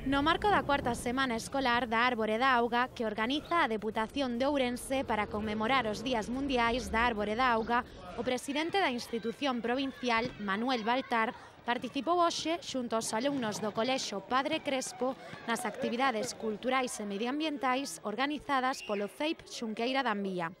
No marco da cuarta semana escolar da Árbore da Auga que organiza a Deputación de Ourense para conmemorar os Días Mundiais da Árbore da Auga, o presidente da institución provincial, Manuel Baltar, participou hoxe xunto aos alumnos do Colexio Padre Crespo nas actividades culturais e medioambientais organizadas polo CEIP Xunqueira da Ambía.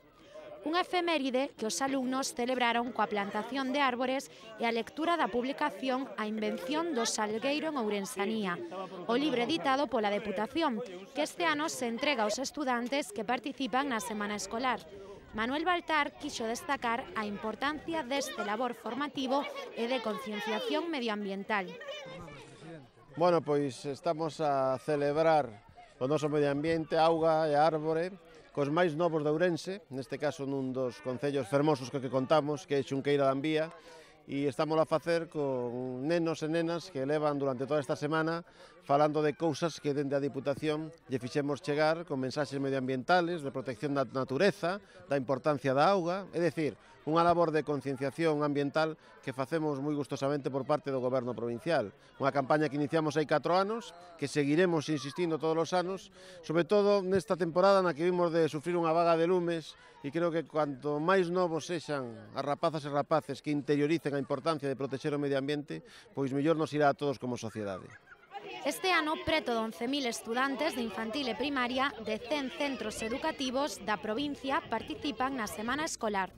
Unha efeméride que os alumnos celebraron coa plantación de árbores e a lectura da publicación A invención do salgueiro en Ourensanía, o libro editado pola Deputación, que este ano se entrega aos estudantes que participan na semana escolar. Manuel Baltar quixo destacar a importancia deste labor formativo e de concienciación medioambiental. Bueno, pois estamos a celebrar o noso medio ambiente, auga e árbore, cos máis novos de Ourense, neste caso nun dos concellos fermosos que contamos, que é Xunqueira da Ambía, e estamos a facer con nenos e nenas que levan durante toda esta semana falando de cousas que dende a Diputación lle fixemos chegar con mensaxes medioambientales, de protección da natureza, da importancia da auga, é dicir, unha labor de concienciación ambiental que facemos moi gustosamente por parte do Goberno provincial. Unha campaña que iniciamos hai 4 anos, que seguiremos insistindo todos os anos, sobre todo nesta temporada na que vimos de sufrir unha vaga de lumes, e creo que cuanto máis novos sexan as rapazas e rapaces que interioricen a importancia de protexer o medio ambiente, pois mellor nos irá a todos como sociedade. Este ano, preto de 11.000 estudantes de infantil e primaria de 100 centros educativos da provincia participan na semana escolar.